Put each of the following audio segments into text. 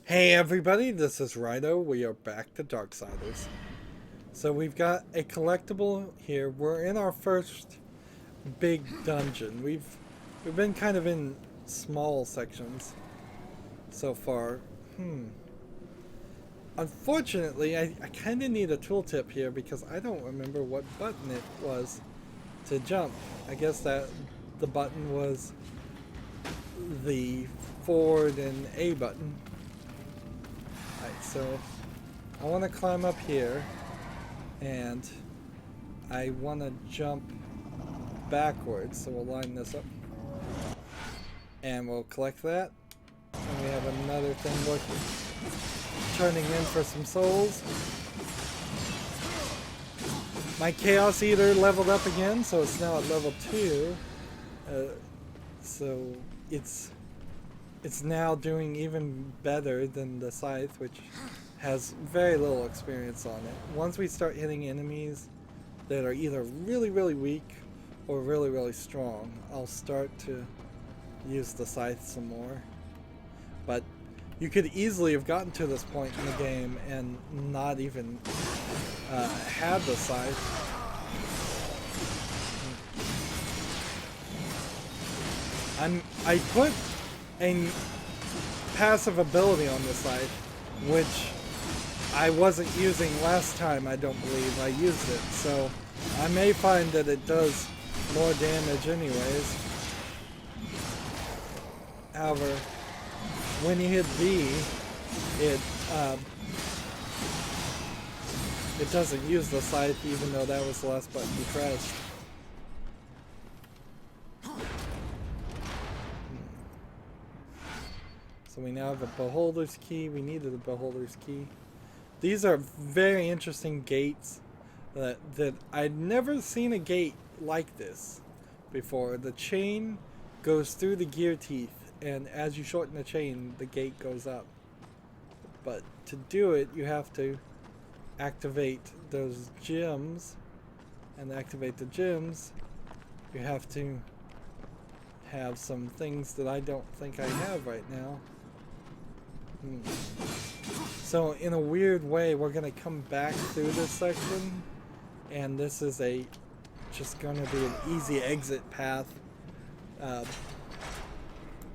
Hey everybody, this is Rydo. We are back to Darksiders. So we've got a collectible here. We're in our first big dungeon. We've been kind of in small sections so far. Unfortunately, I kind of need a tooltip here because I don't remember what button it was to jump. I guess that the button was the forward and A button. Alright, so I want to climb up here and I want to jump backwards, so we'll line this up and we'll collect that, and we have another thing working, turning in for some souls. My Chaos Eater leveled up again, so it's now at level 2, so it's now doing even better than the Scythe, which has very little experience on it. Once we start hitting enemies that are either really, really weak or really, really strong, I'll start to use the Scythe some more. But you could easily have gotten to this point in the game and not even had the Scythe. I put a passive ability on the side, which I wasn't using last time. I don't believe I used it, so I may find that it does more damage anyways. However, when you hit B, it doesn't use the scythe, even though that was the last button you pressed. So we now have a beholder's key. We needed a beholder's key. These are very interesting gates that I'd never seen a gate like this before. The chain goes through the gear teeth, and as you shorten the chain, the gate goes up. But to do it, you have to activate those gems, and to activate the gems, you have to have some things that I don't think I have right now. So in a weird way, we're gonna come back through this section, and this is just gonna be an easy exit path.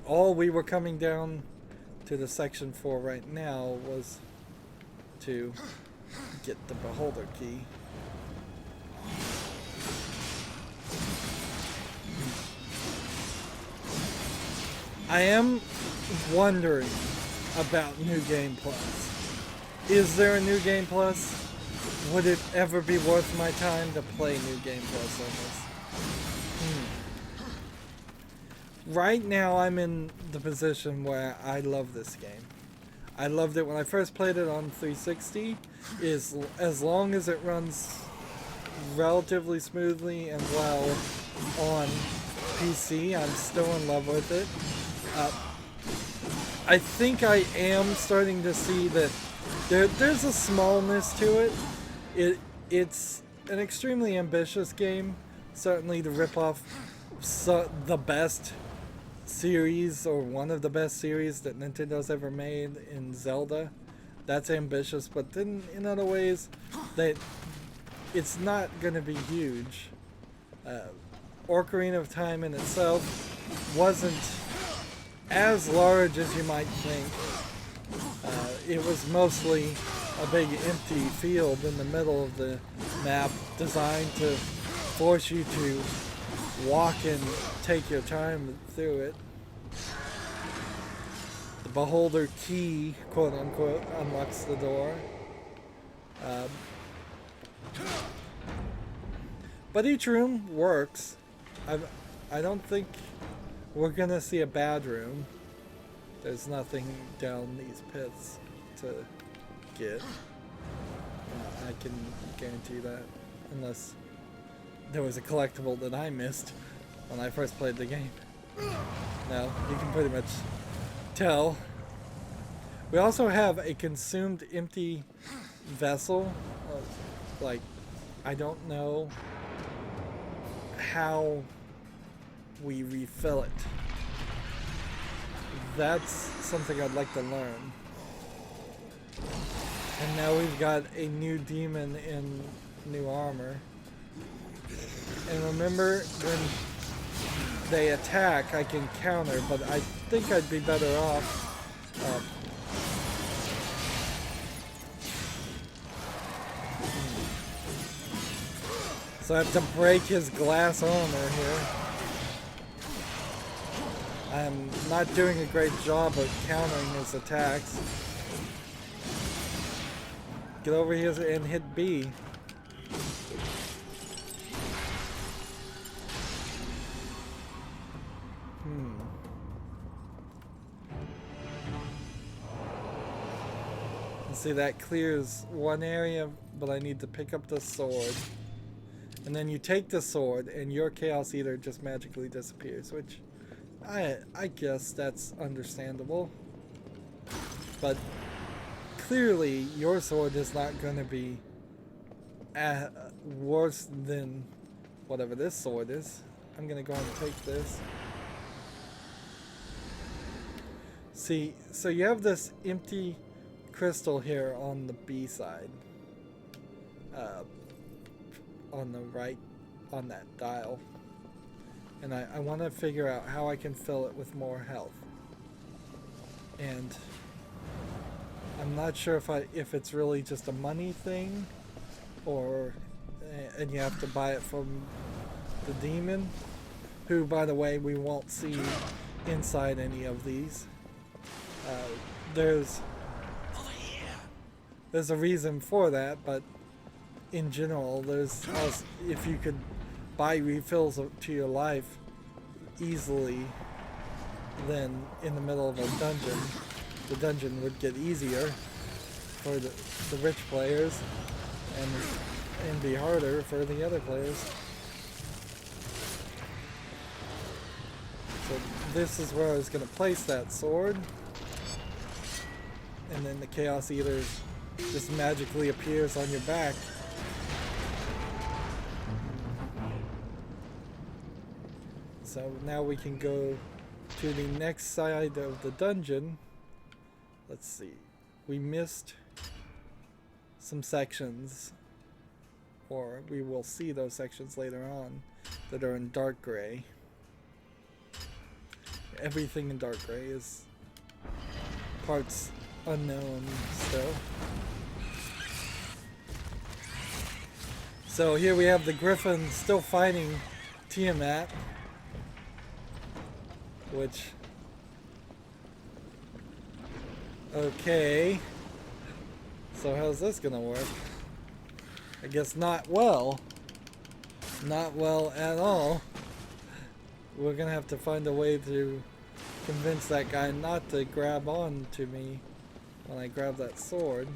All we were coming down to the section for right now was to get the beholder key. I am wondering about New Game Plus. Is there a New Game Plus? Would it ever be worth my time to play New Game Plus on this? Right now I'm in the position where I love this game. I loved it when I first played it on 360. As long as it runs relatively smoothly and well on PC, I'm still in love with it. I think I am starting to see that there's a smallness to it. It's an extremely ambitious game, certainly to rip off the best series, or one of the best series that Nintendo's ever made in Zelda. That's ambitious, but then in other ways, that it's not going to be huge. Ocarina of Time in itself wasn't as large as you might think. It was mostly a big empty field in the middle of the map, designed to force you to walk and take your time through it. The beholder key, quote unquote, unlocks the door. But each room works. I don't think we're gonna see a bad room. There's nothing down these pits to get. I can guarantee that. Unless there was a collectible that I missed when I first played the game. No, you can pretty much tell. We also have a consumed empty vessel. Like, I don't know how we refill it. That's something I'd like to learn. And now we've got a new demon in new armor. And remember, when they attack, I can counter, but I think I'd be better off. So I have to break his glass armor here. I'm not doing a great job of countering his attacks. Get over here and hit B. See, that clears one area, but I need to pick up the sword. And then you take the sword and your Chaos Eater just magically disappears, which I guess that's understandable. But clearly your sword is not going to be worse than whatever this sword is. I'm going to go and take this. See, so you have this empty crystal here on the B side. On the right, on that dial. And I want to figure out how I can fill it with more health. And I'm not sure if it's really just a money thing, or and you have to buy it from the demon, who, by the way, we won't see inside any of these. There's a reason for that, but in general, there's also, if you could buy refills to your life easily, then in the middle of a dungeon, the dungeon would get easier for the rich players, and be harder for the other players. So this is where I was going to place that sword, and then the Chaos Eater just magically appears on your back. So now we can go to the next side of the dungeon. Let's see. We missed some sections, or we will see those sections later on, that are in dark gray. Everything in dark gray is parts unknown still. So here we have the Griffin still fighting Tiamat, which, okay, so how's this gonna work? I guess not well. Not well at all. We're gonna have to find a way to convince that guy not to grab on to me when I grab that sword.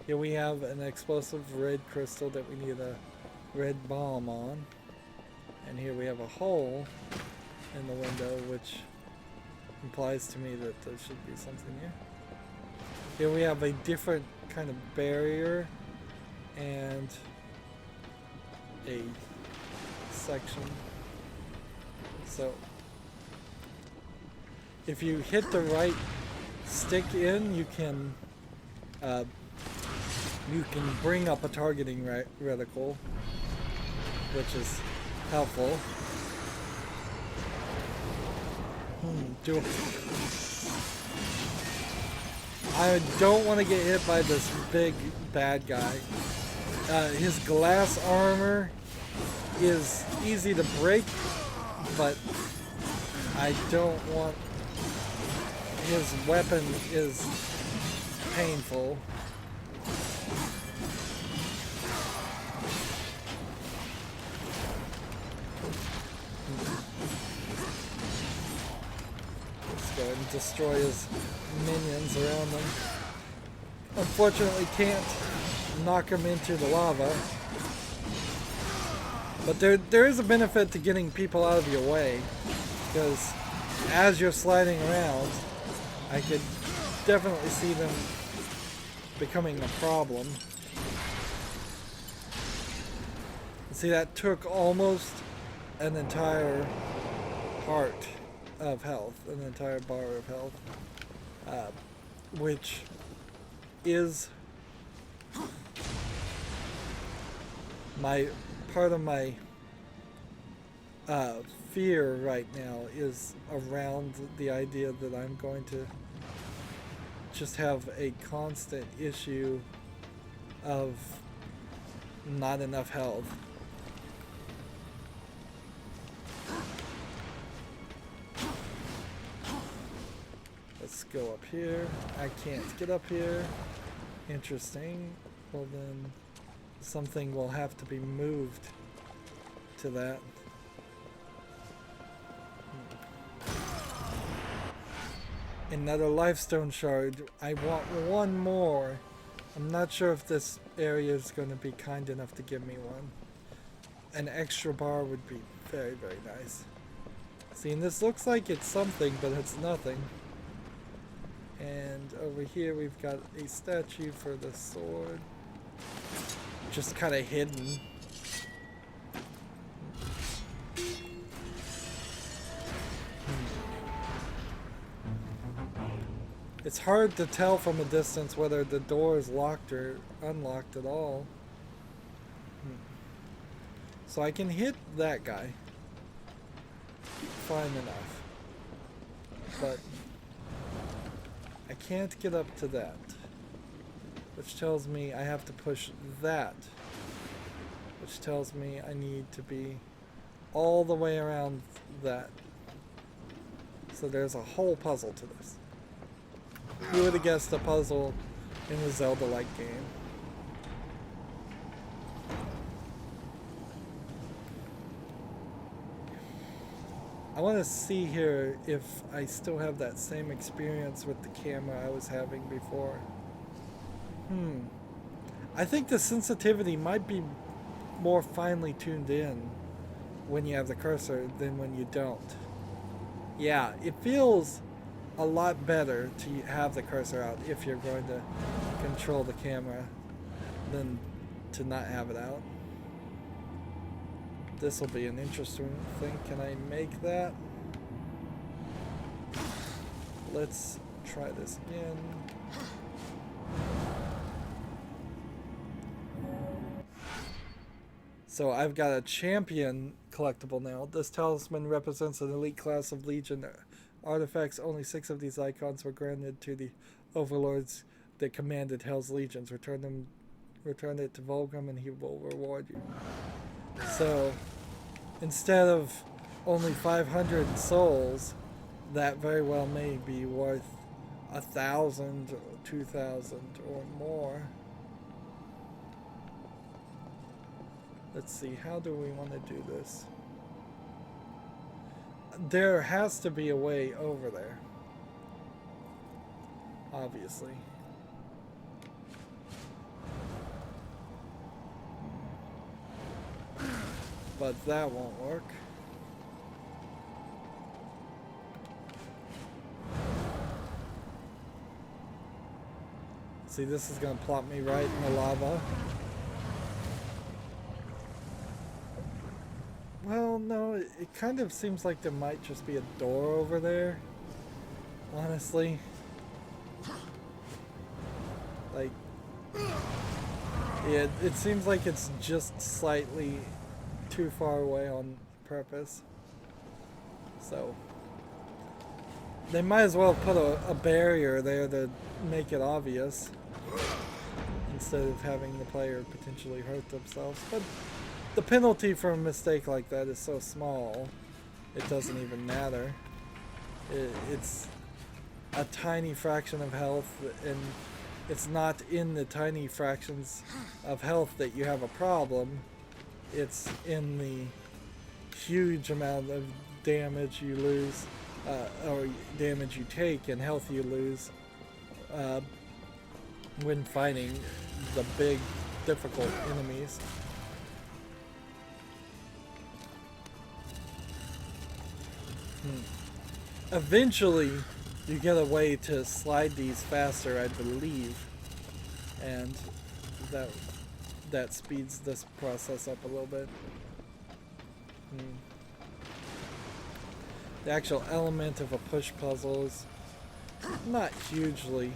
Here we have an explosive red crystal that we need a red bomb on. And here we have a hole in the window, which implies to me that there should be something here. Here we have a different kind of barrier and a section. So if you hit the right stick in, you can bring up a targeting reticle, which is helpful. I don't want to get hit by this big bad guy. His glass armor is easy to break, but I don't want... His weapon is painful. Let's go ahead and destroy his minions around them. Unfortunately, can't knock him into the lava. But there is a benefit to getting people out of your way, because as you're sliding around, I could definitely see them becoming a problem. See, that took almost an entire heart of health, an entire bar of health. which is my part of my fear right now is around the idea that I'm going to just have a constant issue of not enough health. Let's go up here. I can't get up here. Interesting. Well then, something will have to be moved to that. Another lifestone shard. I want one more. I'm not sure if this area is going to be kind enough to give me one. An extra bar would be very, very nice. See, and this looks like it's something, but it's nothing. And over here we've got a statue for the sword. Just kind of hidden. It's hard to tell from a distance whether the door is locked or unlocked at all. So I can hit that guy. Fine enough. But I can't get up to that. Which tells me I have to push that. Which tells me I need to be all the way around that. So there's a whole puzzle to this. Who would have guessed a puzzle in a Zelda-like game? I want to see here if I still have that same experience with the camera I was having before. I think the sensitivity might be more finely tuned in when you have the cursor than when you don't. Yeah, it feels a lot better to have the cursor out if you're going to control the camera than to not have it out. This will be an interesting thing. Can I make that? Let's try this again. So I've got a champion collectible now. This talisman represents an elite class of Legion artifacts. Only 6 of these icons were granted to the overlords that commanded Hell's legions. Return it to Volgrim and he will reward you. So instead of only 500 souls, that very well may be worth 1,000 or 2,000 or more. Let's see, how do we want to do this? There has to be a way over there. Obviously. But that won't work. See, this is going to plop me right in the lava. Well, no, it kind of seems like there might just be a door over there. Honestly. Like, yeah, it seems like it's just slightly too far away on purpose. So they might as well put a barrier there to make it obvious instead of having the player potentially hurt themselves. But the penalty for a mistake like that is so small, it doesn't even matter. It's a tiny fraction of health, and it's not in the tiny fractions of health that you have a problem. It's in the huge amount of damage you lose, or damage you take and health you lose when fighting the big, difficult enemies. Eventually, you get a way to slide these faster, I believe, and that speeds this process up a little bit. The actual element of a push puzzle is not hugely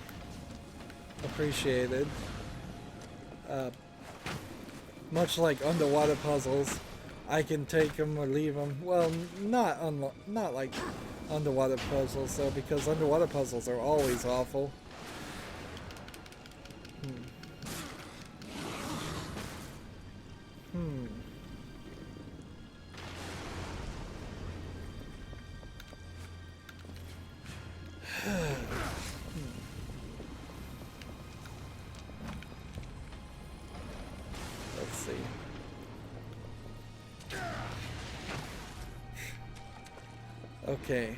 appreciated. Much like underwater puzzles, I can take them or leave them. Well, not like underwater puzzles though, because underwater puzzles are always awful. Let's see. Okay.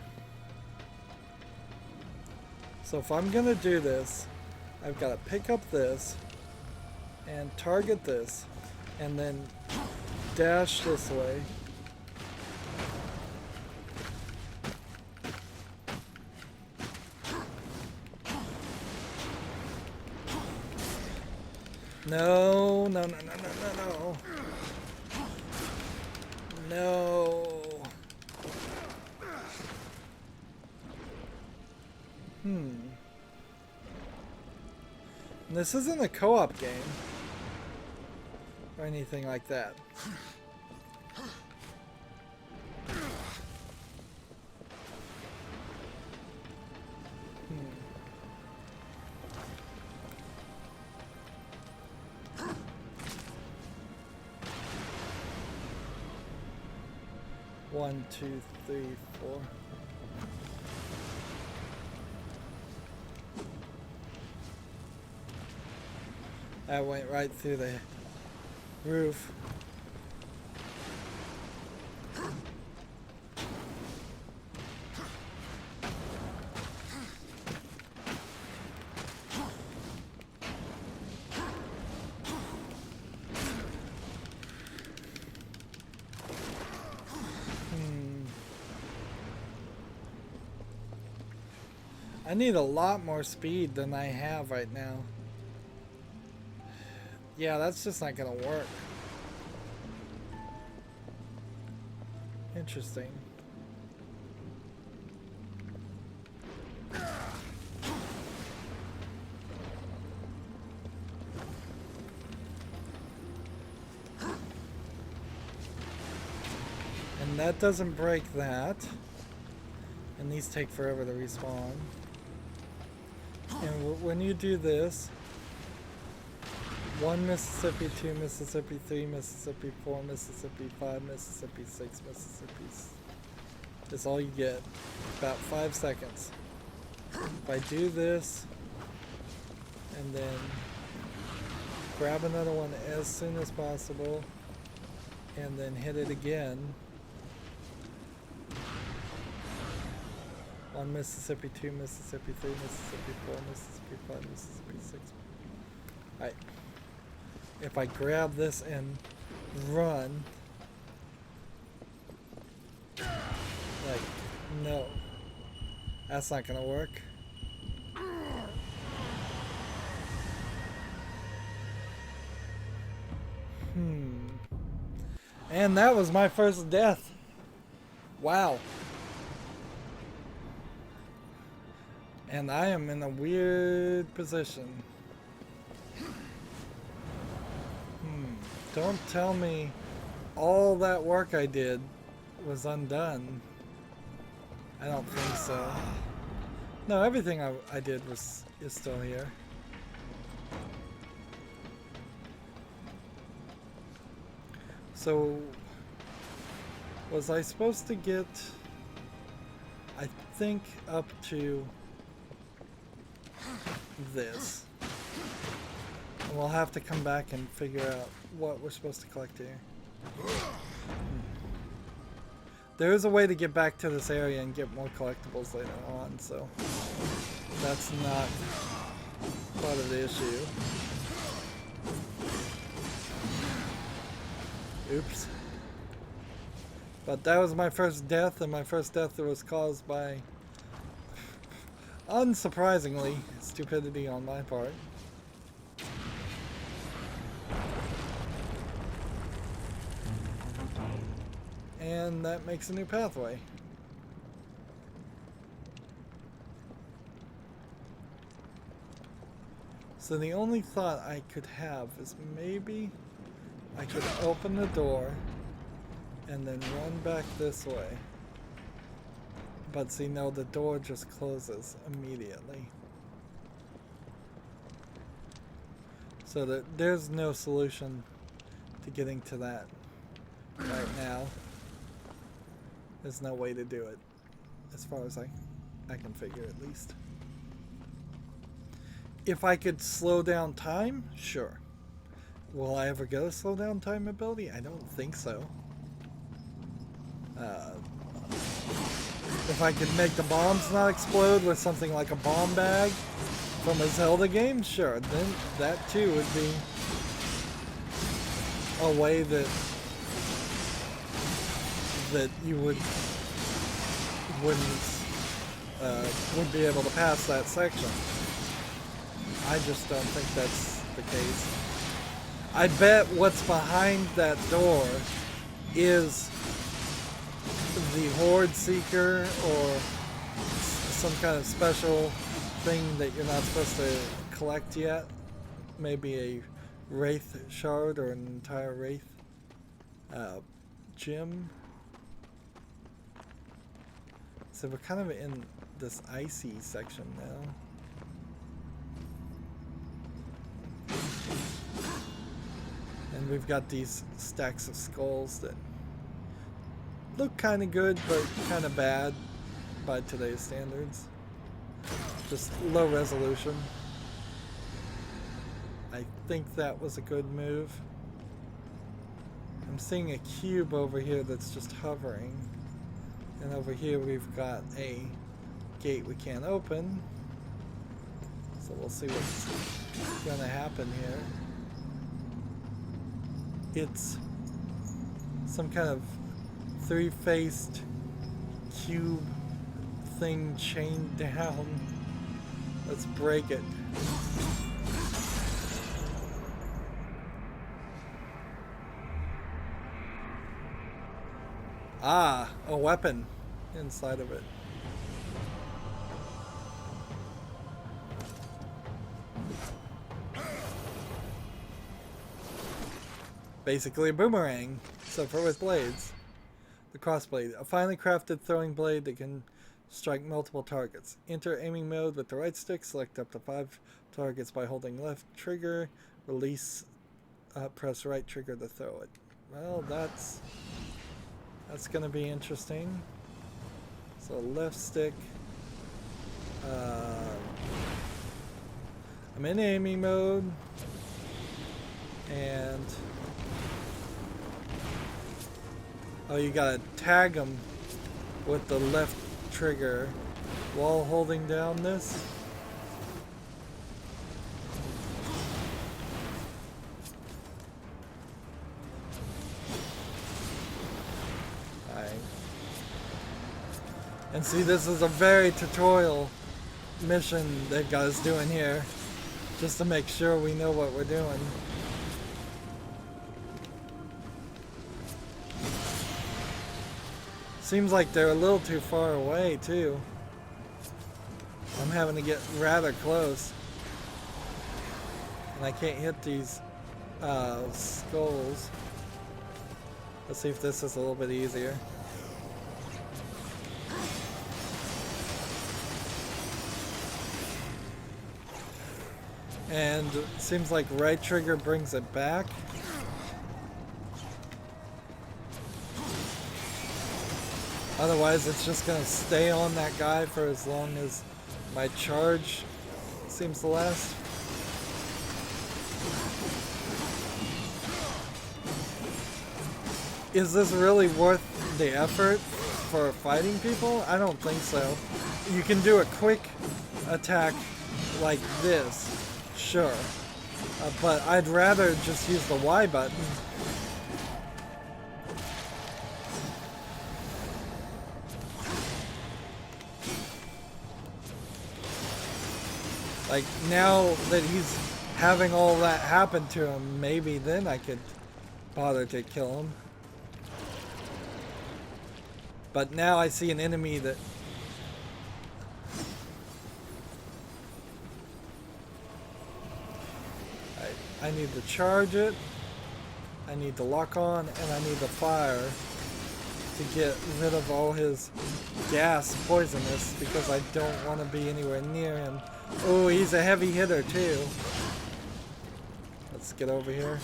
So if I'm gonna do this, I've got to pick up this and target this and then dash this way. No, no, no, no, no, no, no. No. This isn't a co-op game or anything like that. One, two, three, four. That went right through the roof. I need a lot more speed than I have right now. Yeah, that's just not gonna work. Interesting. And that doesn't break that. And these take forever to respawn. And when you do this, 1 Mississippi, 2 Mississippi, 3 Mississippi, 4 Mississippi, 5 Mississippi, 6 Mississippis. That's all you get. About 5 seconds. If I do this, and then grab another one as soon as possible, and then hit it again. 1 Mississippi, 2 Mississippi, 3 Mississippi, 4 Mississippi, 5 Mississippi, 6. Alright. If I grab this and run, like, no, that's not gonna work. And that was my first death. Wow. And I am in a weird position. Don't tell me all that work I did was undone. I don't think so. No, everything I did is still here. So, was I supposed to get, I think, up to this? And we'll have to come back and figure out what we're supposed to collect here. There is a way to get back to this area and get more collectibles later on, so that's not part of the issue. Oops. But that was my first death, and my first death was caused by, unsurprisingly, stupidity on my part. And that makes a new pathway. So the only thought I could have is maybe I could open the door and then run back this way. But see, no, the door just closes immediately. So that there's no solution to getting to that right now. There's no way to do it, as far as I can figure, at least. If I could slow down time, sure. Will I ever get a slow down time ability? I don't think so. If I could make the bombs not explode with something like a bomb bag from a Zelda game, sure. Then that too would be a way that you would be able to pass that section. I just don't think that's the case. I bet what's behind that door is the Horde Seeker or some kind of special thing that you're not supposed to collect yet. Maybe a Wraith Shard or an entire Wraith gem. So we're kind of in this icy section now. And we've got these stacks of skulls that look kind of good, but kind of bad by today's standards. Just low resolution. I think that was a good move. I'm seeing a cube over here that's just hovering. And over here we've got a gate we can't open. So we'll see what's going to happen here. It's some kind of three-faced cube thing chained down. Let's break it. Ah, a weapon inside of it. Basically a boomerang, except for with blades. The crossblade, a finely crafted throwing blade that can strike multiple targets. Enter aiming mode with the right stick, select up to 5 targets by holding left trigger, release, press right trigger to throw it. Well, that's gonna be interesting. So left stick, I'm in aiming mode, and oh, you gotta tag them with the left trigger while holding down this. Alright. And see, this is a very tutorial mission that guys doing here, just to make sure we know what we're doing. Seems like they're a little too far away, too. I'm having to get rather close. And I can't hit these skulls. Let's see if this is a little bit easier. And it seems like right trigger brings it back. Otherwise, it's just going to stay on that guy for as long as my charge seems to last. Is this really worth the effort for fighting people? I don't think so. You can do a quick attack like this, sure. But I'd rather just use the Y button. Like, now that he's having all that happen to him, maybe then I could bother to kill him. But now I see an enemy that... I need to charge it, I need to lock on, and I need to fire to get rid of all his gas poisonous because I don't want to be anywhere near him. Oh, he's a heavy hitter too. Let's get over here.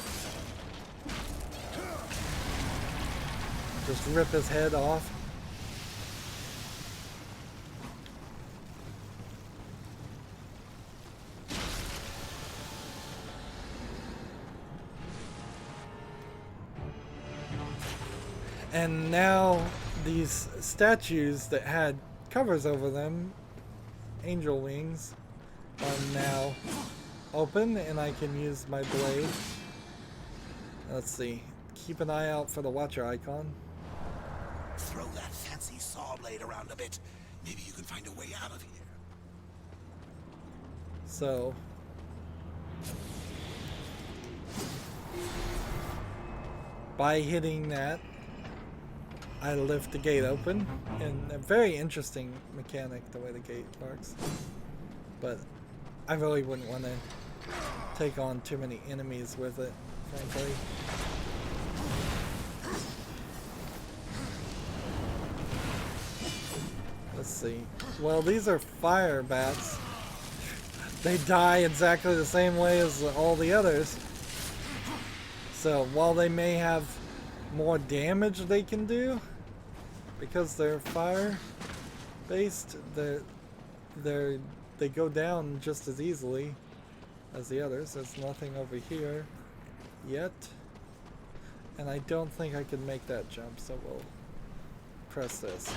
Just rip his head off. And now these statues that had covers over them, angel wings, are now open and I can use my blade. Let's see. Keep an eye out for the watcher icon. Throw that fancy saw blade around a bit. Maybe you can find a way out of here. So by hitting that, I lift the gate open, and a very interesting mechanic the way the gate works. But I really wouldn't want to take on too many enemies with it, frankly. Let's see. Well, these are fire bats. They die exactly the same way as all the others. So while they may have more damage they can do, because they're fire based, they go down just as easily as the others. There's nothing over here yet, and I don't think I can make that jump, so we'll press this.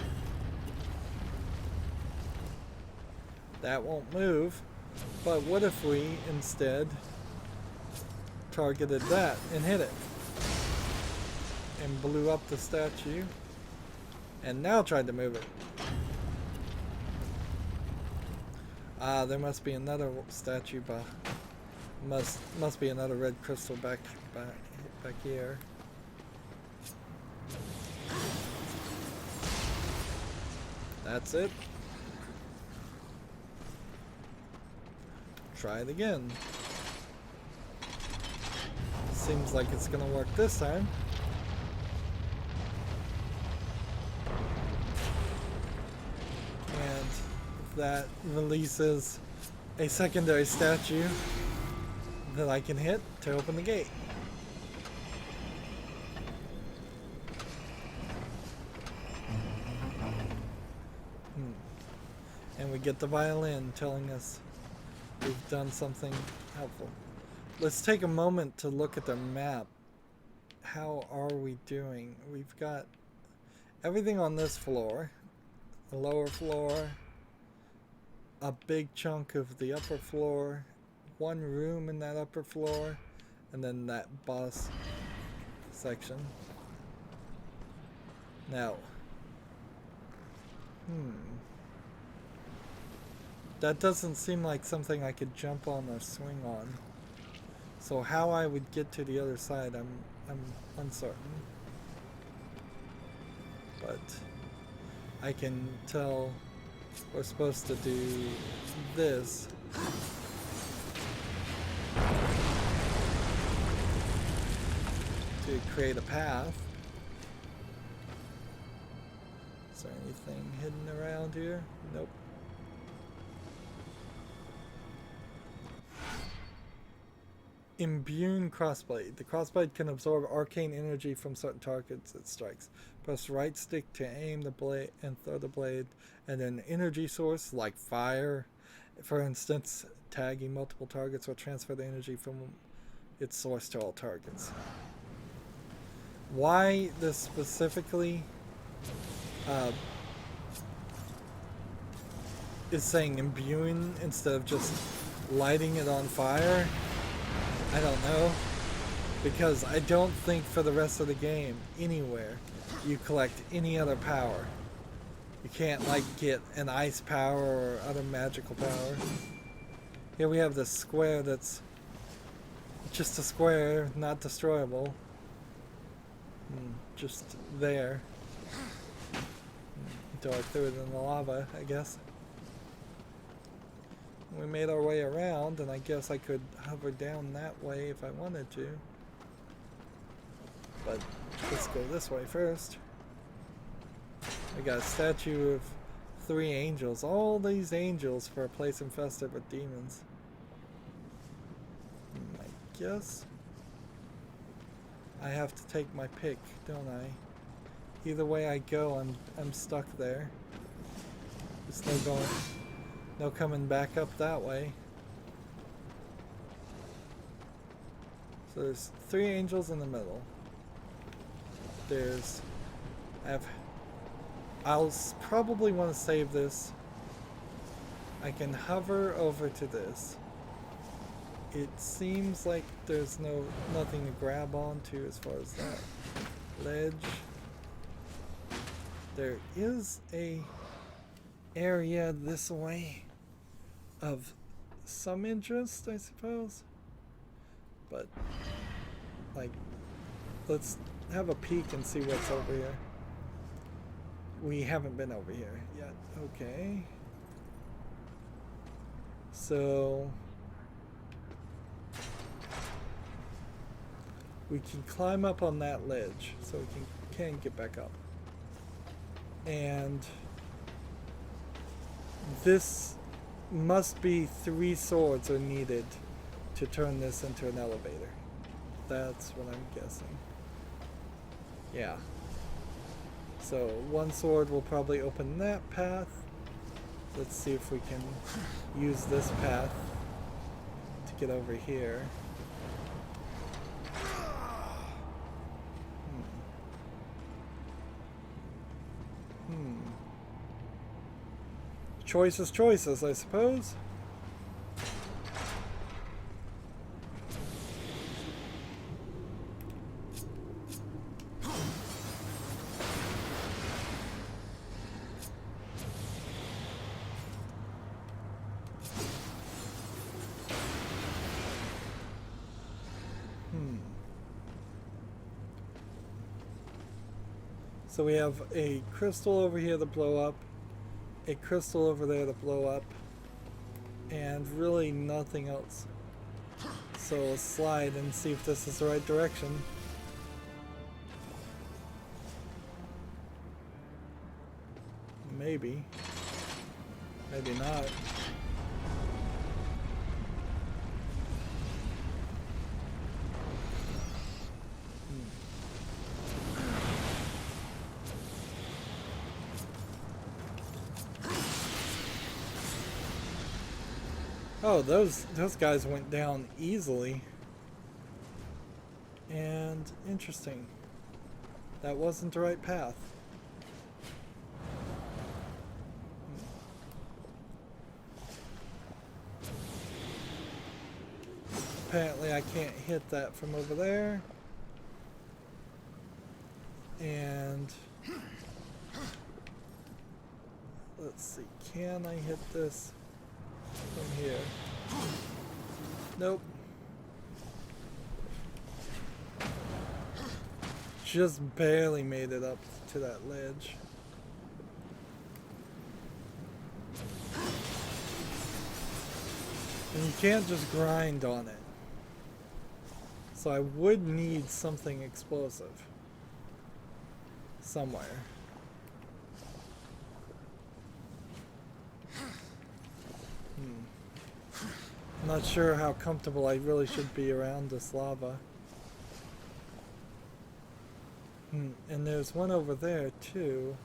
That won't move, but what if we instead targeted that and hit it and blew up the statue and now tried to move it? Ah, there must be another statue must be another red crystal back here. That's it. Try it again. Seems like it's gonna work this time. And that releases a secondary statue that I can hit to open the gate. And we get the violin telling us we've done something helpful. Let's take a moment to look at the map. How are we doing? We've got everything on this floor, the lower floor, a big chunk of the upper floor, one room in that upper floor, and then that boss section. Now, that doesn't seem like something I could jump on or swing on. So how I would get to the other side, I'm uncertain. But I can tell we're supposed to do this. To create a path. Is there anything hidden around here? Nope. Imbue crossblade. The crossblade can absorb arcane energy from certain targets it strikes. Press right stick to aim the blade and throw the blade, and an energy source like fire, for instance, tagging multiple targets will transfer the energy from its source to all targets. Why this specifically is saying imbuing instead of just lighting it on fire, I don't know, because I don't think for the rest of the game anywhere you collect any other power. You can't like get an ice power or other magical power. Here we have this square that's just a square, not destroyable. Just there. Until I threw it in the lava, I guess. We made our way around, and I guess I could hover down that way if I wanted to. But let's go this way first. We got a statue of 3 angels. All these angels for a place infested with demons. I guess I have to take my pick, don't I? Either way I go, I'm stuck there. There's no coming back up that way. So there's 3 angels in the middle. I'll probably want to save this. I can hover over to this. It seems like there's nothing to grab onto as far as that ledge. There is a area this way of some interest, I suppose. But like, let's have a peek and see what's over here. We haven't been over here yet. Okay. So we can climb up on that ledge, so we can get back up. And this must be 3 swords are needed to turn this into an elevator. That's what I'm guessing. Yeah. So 1 sword will probably open that path. Let's see if we can use this path to get over here. Choices, I suppose. So we have a crystal over here to blow up, a crystal over there to blow up, and really nothing else. So we'll slide and see if this is the right direction. Maybe. Maybe not. Oh, those guys went down easily. And interesting. That wasn't the right path. Apparently I can't hit that from over there. And let's see, can I hit this from here? Nope. Just barely made it up to that ledge. And you can't just grind on it. So I would need something explosive somewhere. I'm not sure how comfortable I really should be around this lava. And there's one over there too.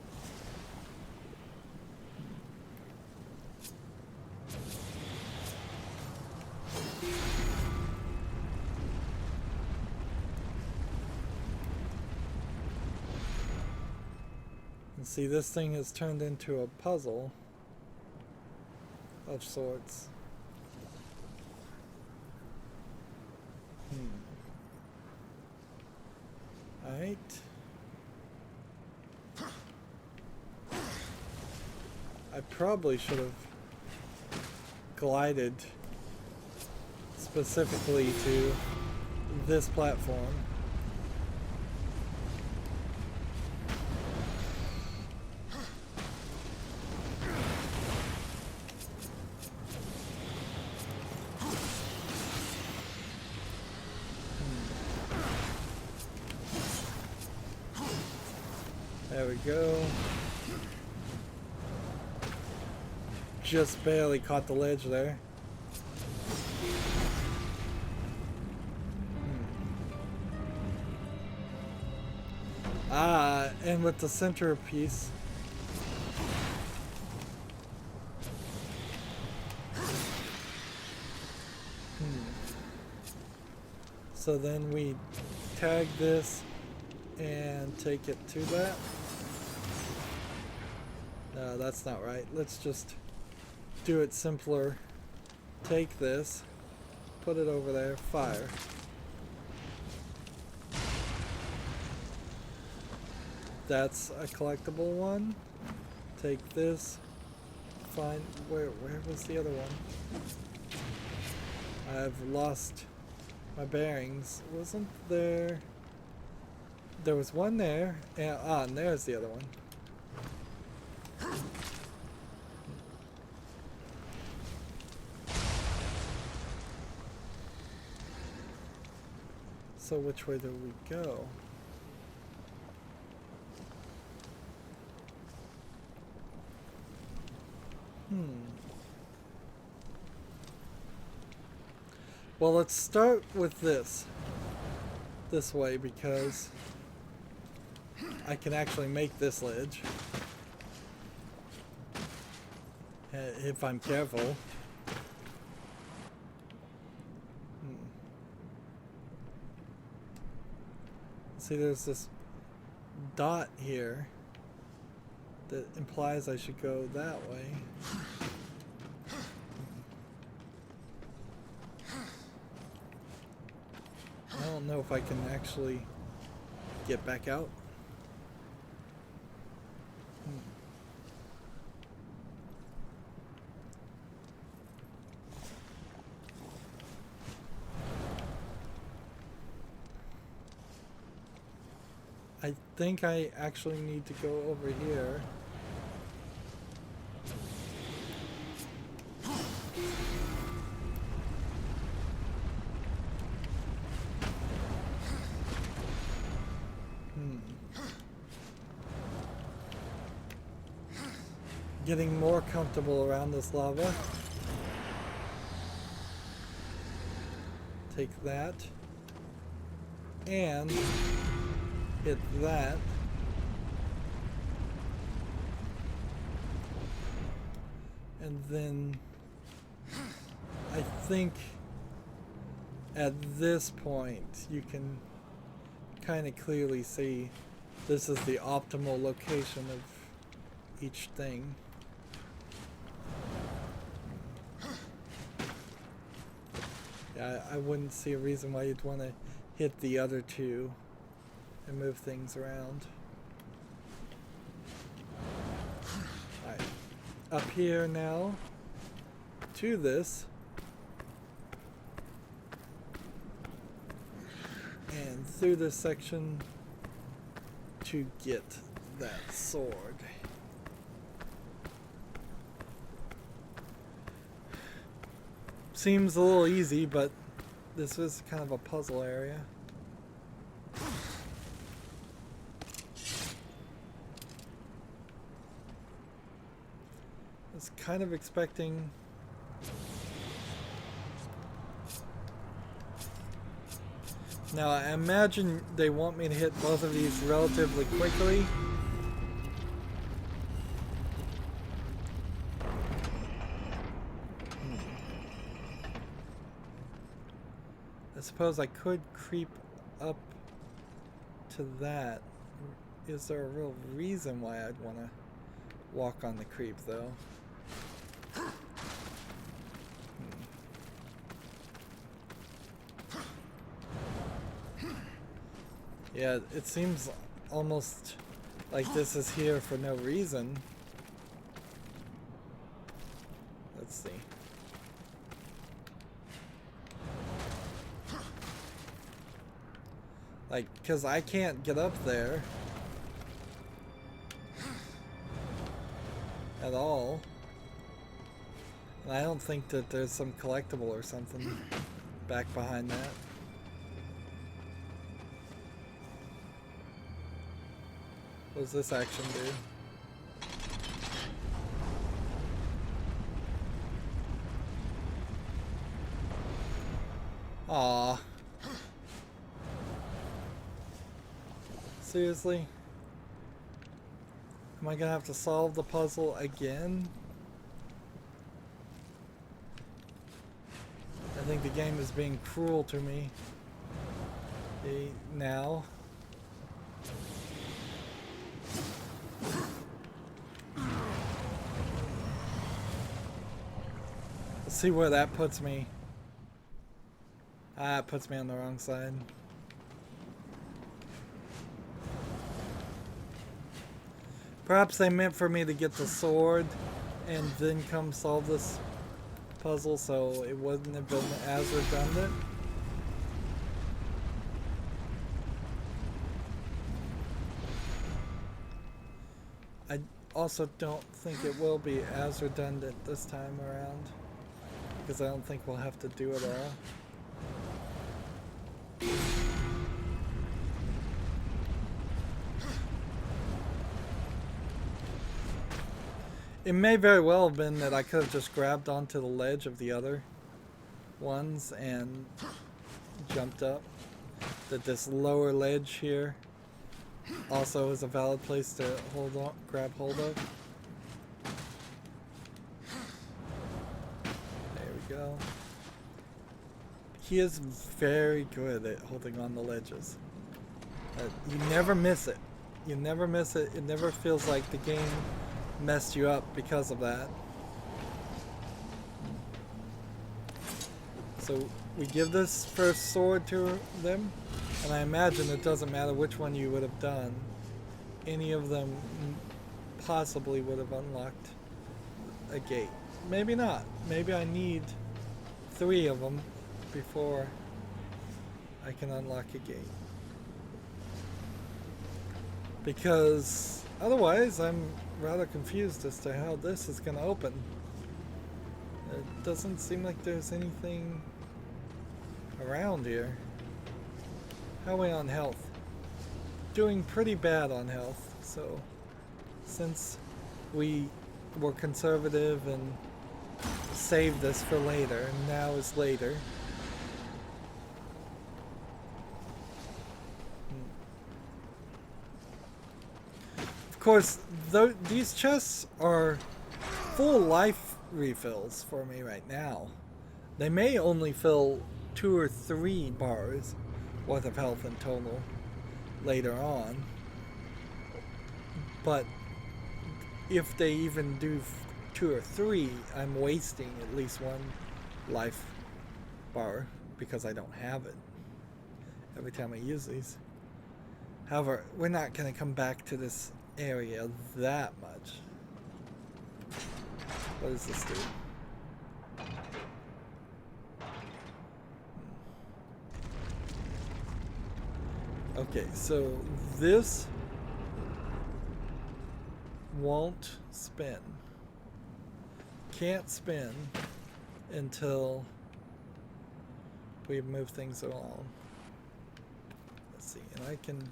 And see, this thing has turned into a puzzle of sorts. Alright. I probably should have glided specifically to this platform. There we go. Just barely caught the ledge there. Ah, and with the centerpiece. So then we tag this and take it to that. No, that's not right. Let's just do it simpler. Take this, put it over there, fire. That's a collectible one. Take this. Find where was the other one? I've lost my bearings. Wasn't there? There was one there. And there's the other one. So which way do we go? Well, let's start with this way, because I can actually make this ledge if I'm careful. See, there's this dot here that implies I should go that way. I don't know if I can actually get back out. I think I actually need to go over here. Getting more comfortable around this lava. Take that. And hit that. And then I think at this point you can kind of clearly see this is the optimal location of each thing. Yeah, I wouldn't see a reason why you'd want to hit the other two and move things around. Alright, up here now to this, and through this section to get that sword. Seems a little easy, but this is kind of a puzzle area. I was kind of expecting now. I imagine they want me to hit both of these relatively quickly. I suppose I could creep up to that. Is there a real reason why I'd want to walk on the creep, though? Yeah, it seems almost like this is here for no reason. Let's see. Like, because I can't get up there at all. And I don't think that there's some collectible or something back behind that. What does this action do? Aww. Seriously? Am I gonna have to solve the puzzle again? I think the game is being cruel to me. Now. Let's see where that puts me. Ah, it puts me on the wrong side. Perhaps they meant for me to get the sword and then come solve this puzzle, so it wouldn't have been as redundant. I also don't think it will be as redundant this time around, because I don't think we'll have to do it all. It may very well have been that I could have just grabbed onto the ledge of the other ones and jumped up. That this lower ledge here also is a valid place to hold on, grab hold of. There we go. He is very good at holding on the ledges. You never miss it. You never miss it. It never feels like the game messed you up because of that. So we give this first sword to them, and I imagine it doesn't matter which one you would have done. Any of them possibly would have unlocked a gate. Maybe not. Maybe I need 3 of them before I can unlock a gate. Because otherwise I'm rather confused as to how this is going to open. It doesn't seem like there's anything around here. How are we on health? Doing pretty bad on health, so since we were conservative and saved this for later, and now is later. Of course, these chests are full life refills for me right now. They may only fill 2 or 3 bars worth of health in total later on, but if they even do 2 or 3, I'm wasting at least 1 life bar because I don't have it every time I use these. However, we're not going to come back to this area that much. What does this do? Okay, so this won't spin. Can't spin until we move things along. Let's see, and I can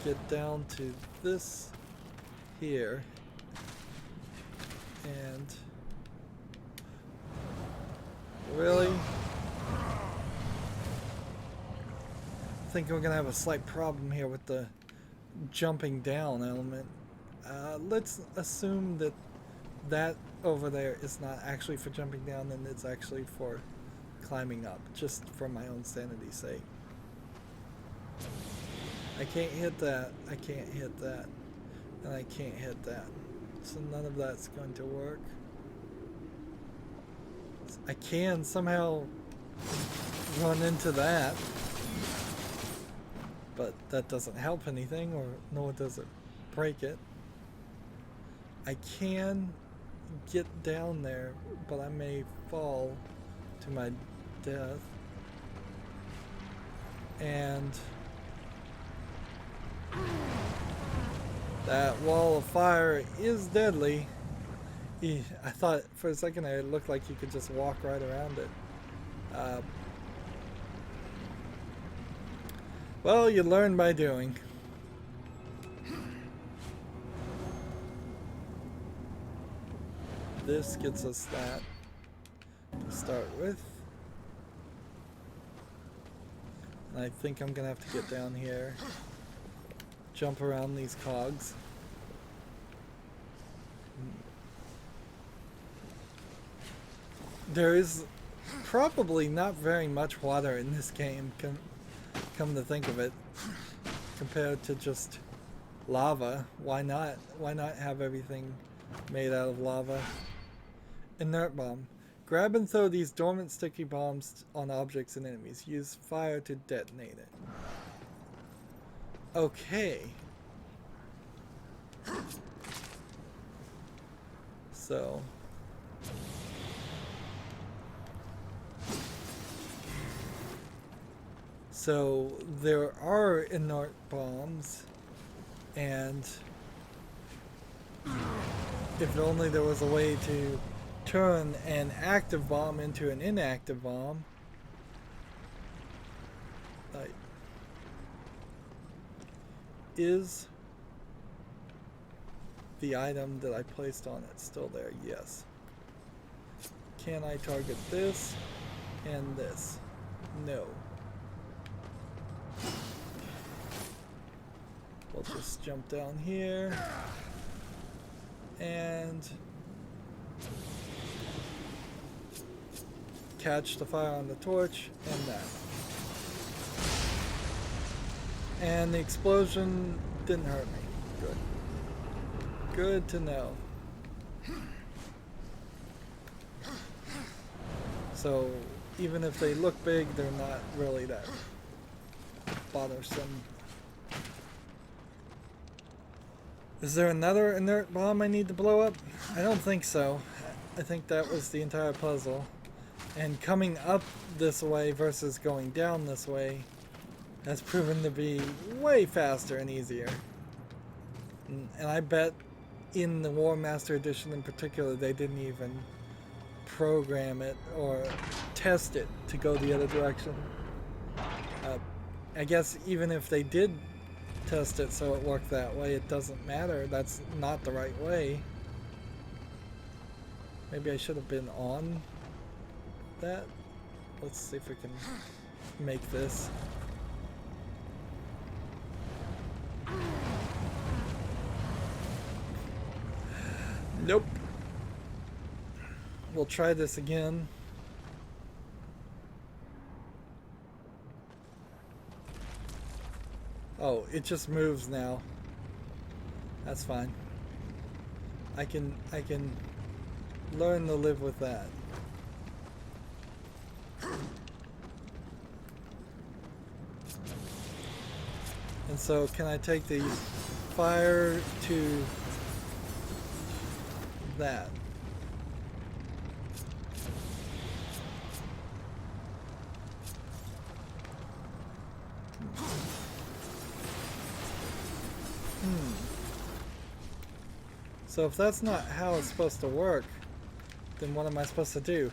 get down to this here, and really I think we're gonna have a slight problem here with the jumping down element. Let's assume that that over there is not actually for jumping down, and it's actually for climbing up, just for my own sanity's sake. I can't hit that, I can't hit that, and I can't hit that. So none of that's going to work. I can somehow run into that, but that doesn't help anything, or nor does it break it. I can get down there, but I may fall to my death. And that wall of fire is deadly. I thought for a second it looked like you could just walk right around it. Well, you learn by doing. This gets us that to start with. And I think I'm gonna have to get down here, jump around these cogs. There is probably not very much water in this game, come to think of it, compared to just lava. Why not? Why not have everything made out of lava? Inert bomb. Grab and throw these dormant sticky bombs on objects and enemies. Use fire to detonate it. Okay. So there are inert bombs, and if only there was a way to turn an active bomb into an inactive bomb. Like, is the item that I placed on it still there? Yes. Can I target this and this? No. We'll just jump down here and catch the fire on the torch and that. And the explosion didn't hurt me. Good. Good to know. So even if they look big, they're not really that bothersome. Is there another inert bomb I need to blow up? I don't think so. I think that was the entire puzzle. And coming up this way versus going down this way has proven to be way faster and easier. And I bet in the Warmastered edition in particular, they didn't even program it or test it to go the other direction. I guess even if they did test it so it worked that way, it doesn't matter. That's not the right way. Maybe I should have been on that. Let's see if we can make this. Nope. We'll try this again. Oh, it just moves now. That's fine. I can learn to live with that. And so can I take the fire to that? So if that's not how it's supposed to work, then what am I supposed to do?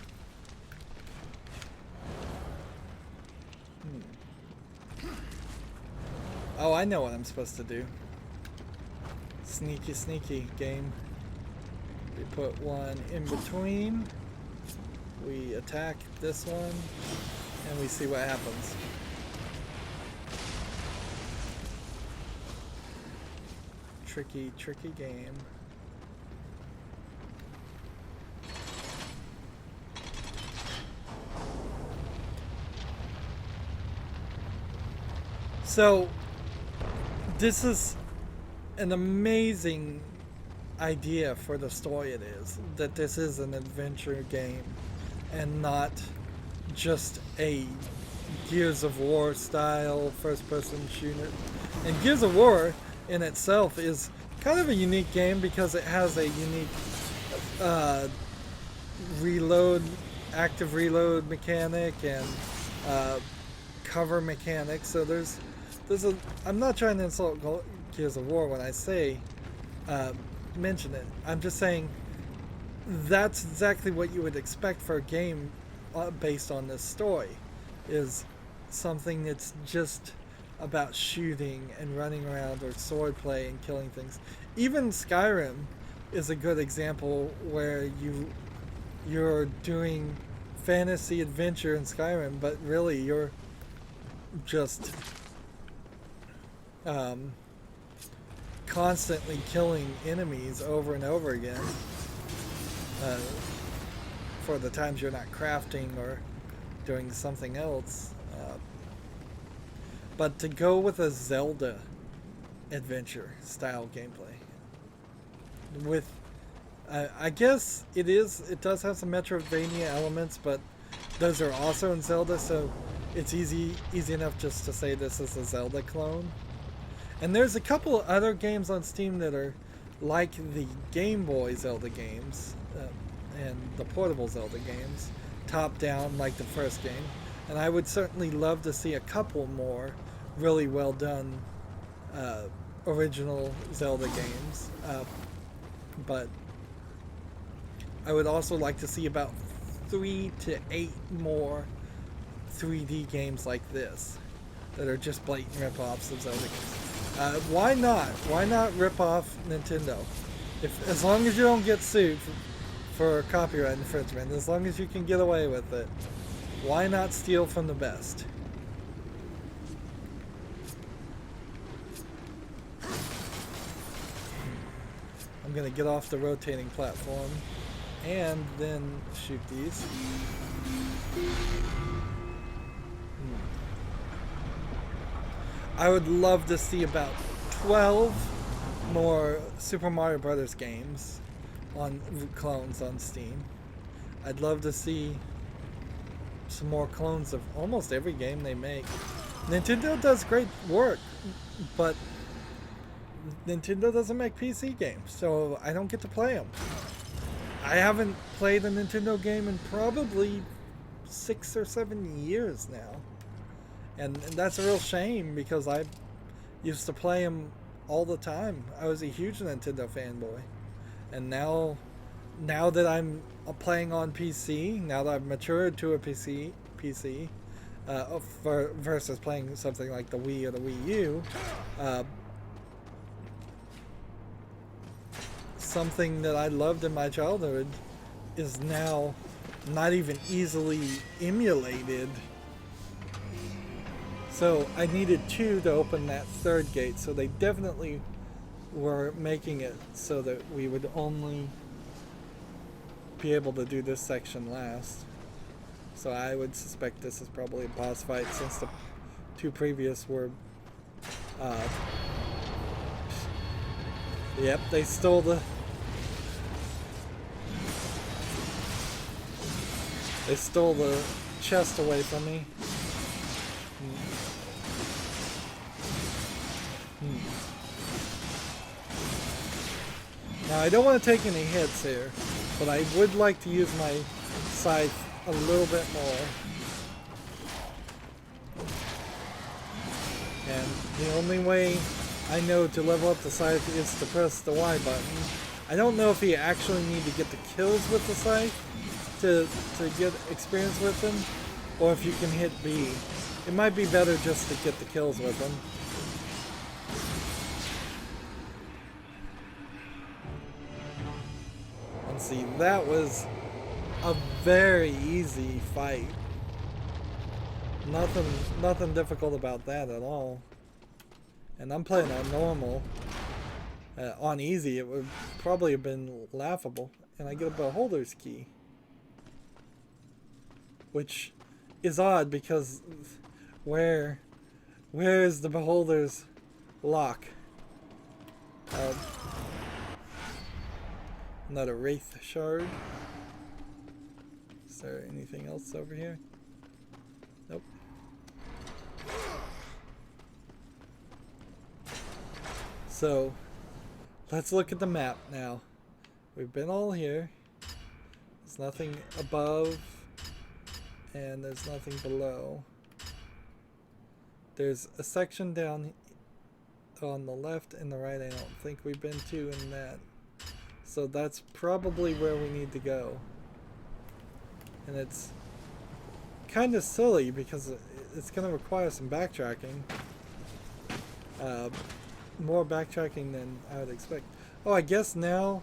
Oh, I know what I'm supposed to do. Sneaky, sneaky game. We put one in between. We attack this one, and we see what happens. Tricky, tricky game. So, this is an amazing idea for the story it is, that this is an adventure game and not just a Gears of War style first-person shooter. And Gears of War in itself is kind of a unique game because it has a unique active reload mechanic and cover mechanic. So there's a, I'm not trying to insult Gears of War when I say mention it. I'm just saying that's exactly what you would expect for a game based on this story, is something that's just about shooting and running around or swordplay and killing things. Even Skyrim is a good example where you're doing fantasy adventure in Skyrim, but really you're just constantly killing enemies over and over again for the times you're not crafting or doing something else. But to go with a Zelda adventure style gameplay with I guess it does have some Metroidvania elements, but those are also in Zelda, so it's easy enough just to say this is a Zelda clone. And there's a couple other games on Steam that are like the Game Boy Zelda games and the portable Zelda games, top down like the first game. And I would certainly love to see a couple more really well done original Zelda games. But I would also like to see about 3 to 8 more 3D games like this that are just blatant rip-offs of Zelda games. Why not? Why not rip off Nintendo? As long as you don't get sued for copyright infringement, as long as you can get away with it, why not steal from the best? I'm gonna get off the rotating platform and then shoot these. I would love to see about 12 more Super Mario Brothers games on clones on Steam. I'd love to see some more clones of almost every game they make. Nintendo does great work, but Nintendo doesn't make PC games, so I don't get to play them. I haven't played a Nintendo game in probably 6 or 7 years now. And that's a real shame because I used to play them all the time. I was a huge Nintendo fanboy. And now that I'm playing on PC, now that I've matured to a PC versus playing something like the Wii or the Wii U, something that I loved in my childhood is now not even easily emulated. So I needed 2 to open that third gate, so they definitely were making it so that we would only be able to do this section last. So I would suspect this is probably a boss fight since the 2 previous were yep, they stole the chest away from me. Now I don't want to take any hits here, but I would like to use my scythe a little bit more. And the only way I know to level up the scythe is to press the Y button. I don't know if you actually need to get the kills with the scythe to get experience with them, or if you can hit B. It might be better just to get the kills with them. And see, that was a very easy fight. Nothing difficult about that at all. And I'm playing on normal. On easy, it would probably have been laughable. And I get a beholder's key, which is odd because where is the beholder's lock? Not a wraith shard. Is there anything else over here? Nope. So let's look at the map now. We've been all here. There's nothing above and there's nothing below. There's a section down on the left and the right I don't think we've been to in that. So that's probably where we need to go. And it's kind of silly because it's going to require some backtracking. More backtracking than I would expect. Oh, I guess now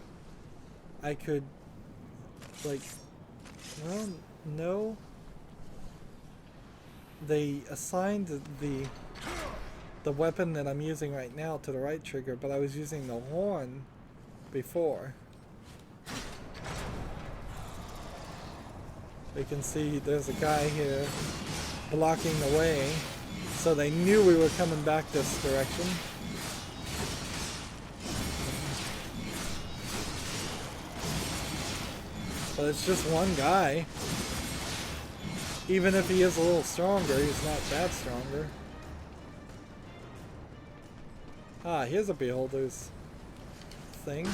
I could, like, well, no. They assigned the weapon that I'm using right now to the right trigger, but I was using the horn before. You can see there's a guy here blocking the way, so they knew we were coming back this direction. But it's just one guy. Even if he is a little stronger, he's not that stronger. Ah, here's a beholder's thing.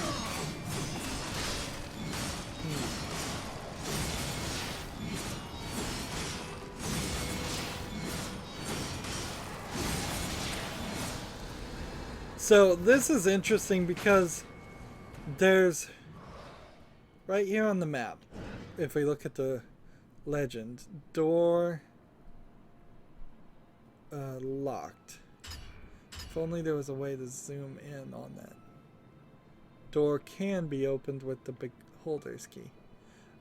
So this is interesting because there's right here on the map, if we look at the legend, door locked. If only there was a way to zoom in on that. Door can be opened with the beholder's key.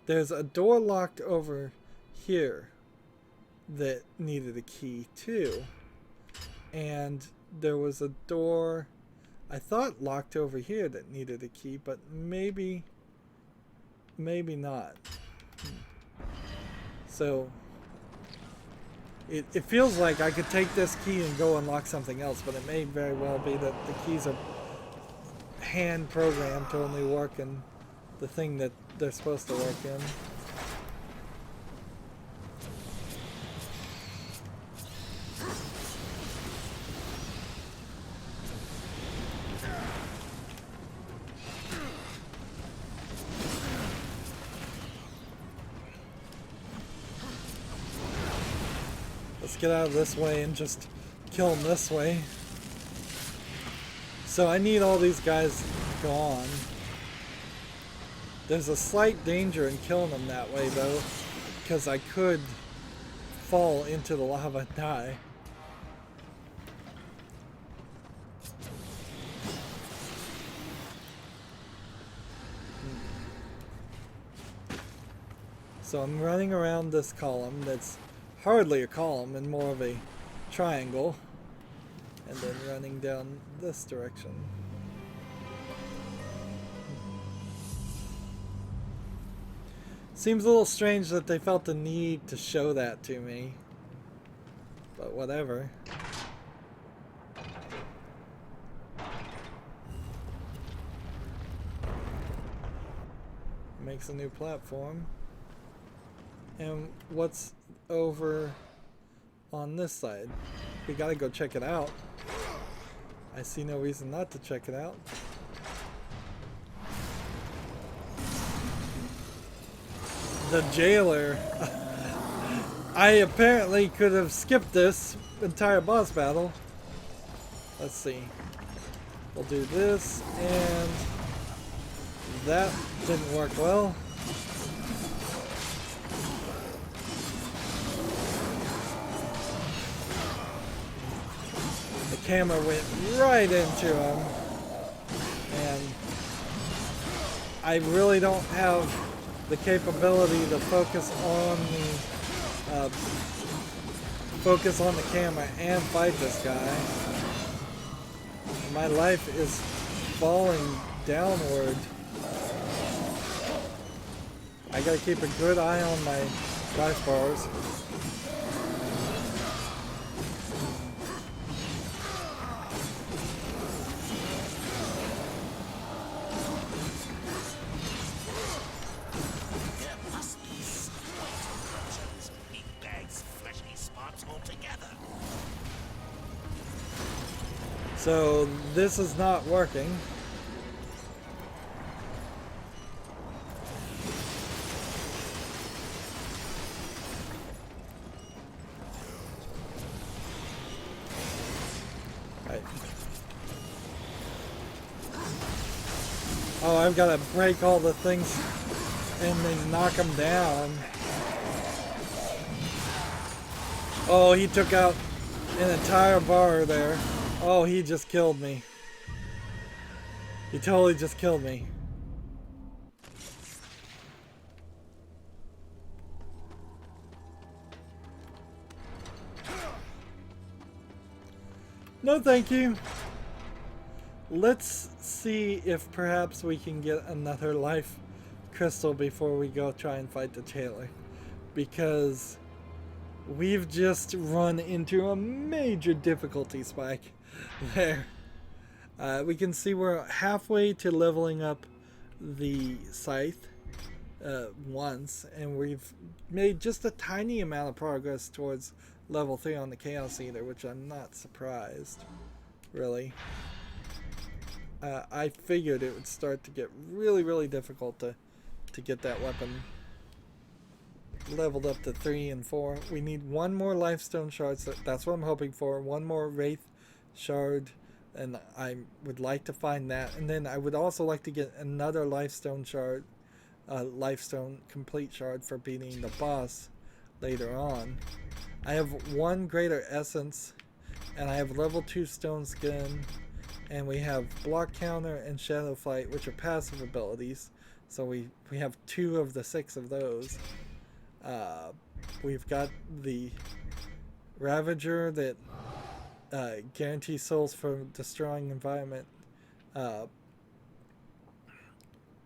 There's a door locked over here that needed a key too. And there was a door I thought locked over here that needed a key, but maybe not. So it feels like I could take this key and go unlock something else, but it may very well be that the keys are hand programmed to only work in the thing that they're supposed to work in. Let's get out of this way and just kill them this way. So I need all these guys gone. There's a slight danger in killing them that way though, because I could fall into the lava and die. So I'm running around this column that's hardly a column and more of a triangle, and then running down this direction. Seems a little strange that they felt the need to show that to me, but whatever. Makes a new platform. And what's over on this side? We gotta go check it out. I see no reason not to check it out. The jailer. I apparently could have skipped this entire boss battle. Let's see. We'll do this, and that didn't work well. The camera went right into him, and I really don't have the capability to focus on the camera and fight this guy. My life is falling downward. I gotta keep a good eye on my life bars. So this is not working. Right. Oh, I've got to break all the things and then knock them down. Oh, he took out an entire bar there. Oh, he just killed me. He totally just killed me. No, thank you. Let's see if perhaps we can get another life crystal before we go try and fight the jailer. Because we've just run into a major difficulty spike there. We can see we're halfway to leveling up the scythe once, and we've made just a tiny amount of progress towards level 3 on the Chaos Eater, which I'm not surprised, really. I figured it would start to get really difficult to get that weapon leveled up to 3 and 4. We need one more Lifestone shard, so that's what I'm hoping for. One more Wraith shard, and I would like to find that. And then I would also like to get another Lifestone shard, Lifestone complete shard for beating the boss later on. I have one Greater Essence, and I have level 2 Stone Skin, and we have Block Counter and Shadow Flight, which are passive abilities. So we have 2 of the 6 of those. We've got the Ravager that guarantees souls for destroying environment.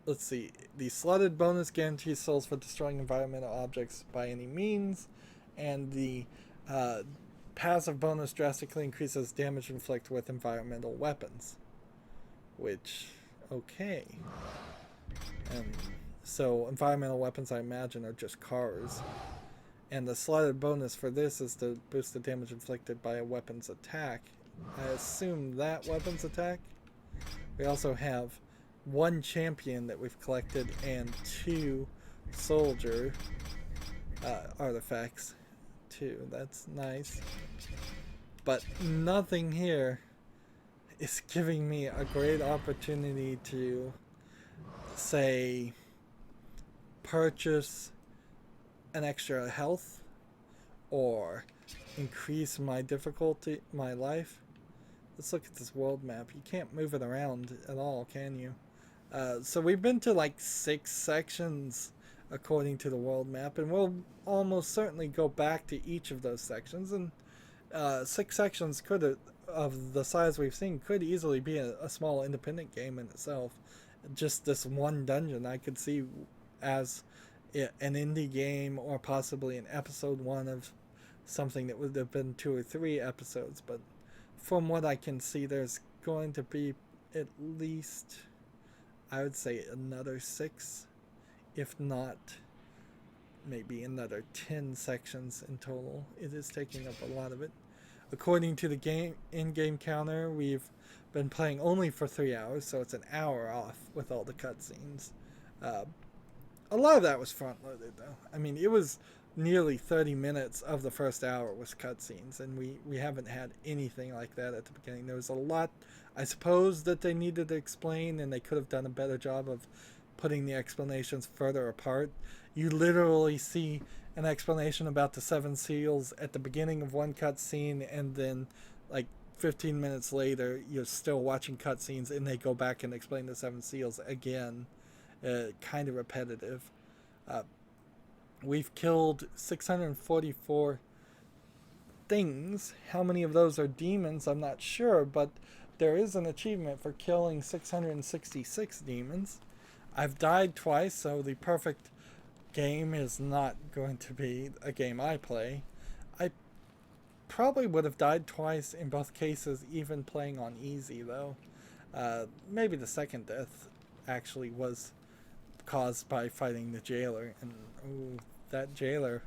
Let's see. The slotted bonus guarantees souls for destroying environmental objects by any means, and the passive bonus drastically increases damage inflicted with environmental weapons. Which, okay. And so environmental weapons, I imagine, are just cars. And the slotted bonus for this is to boost the damage inflicted by a weapon's attack. I assume that weapon's attack. We also have 1 champion that we've collected and 2 soldier artifacts too. That's nice. But nothing here is giving me a great opportunity to, say, purchase an extra health or increase my difficulty, my life. Let's look at this world map. You can't move it around at all, can you? So we've been to like 6 sections according to the world map, and we'll almost certainly go back to each of those sections, and 6 sections could, of the size we've seen, could easily be a small independent game in itself. Just this one dungeon I could see as an indie game, or possibly an episode 1 of something that would have been 2 or 3 episodes. But from what I can see, there's going to be at least, I would say, another 6, if not maybe another 10 sections in total. It is taking up a lot of it. According to the game in-game counter, we've been playing only for 3 hours, so it's an hour off with all the cutscenes. A lot of that was front-loaded, though. I mean, it was nearly 30 minutes of the first hour was cutscenes, and we haven't had anything like that at the beginning. There was a lot, I suppose, that they needed to explain, and they could have done a better job of putting the explanations further apart. You literally see an explanation about the 7 seals at the beginning of one cutscene, and then like 15 minutes later you're still watching cutscenes and they go back and explain the 7 seals again. Kind of repetitive. We've killed 644 things. How many of those are demons, I'm not sure, but there is an achievement for killing 666 demons. I've died twice, so the perfect game is not going to be a game I play. I probably would have died twice in both cases, even playing on easy, though. Maybe the second death actually was caused by fighting the jailer, and ooh, that jailer,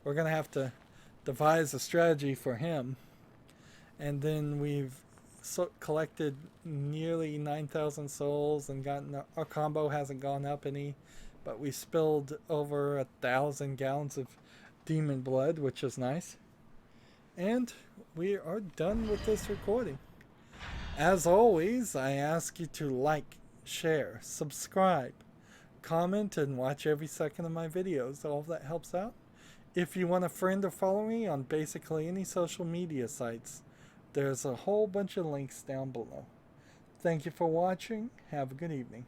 we're gonna have to devise a strategy for him. And then we've collected nearly 9,000 souls and gotten our combo hasn't gone up any, but we spilled over 1,000 gallons of demon blood, which is nice. And we are done with this recording. As always, I ask you to like, share, subscribe, comment, and watch every second of my videos. All of that helps out. If you want a friend or follow me on basically any social media sites, there's a whole bunch of links down below. Thank you for watching. Have a good evening.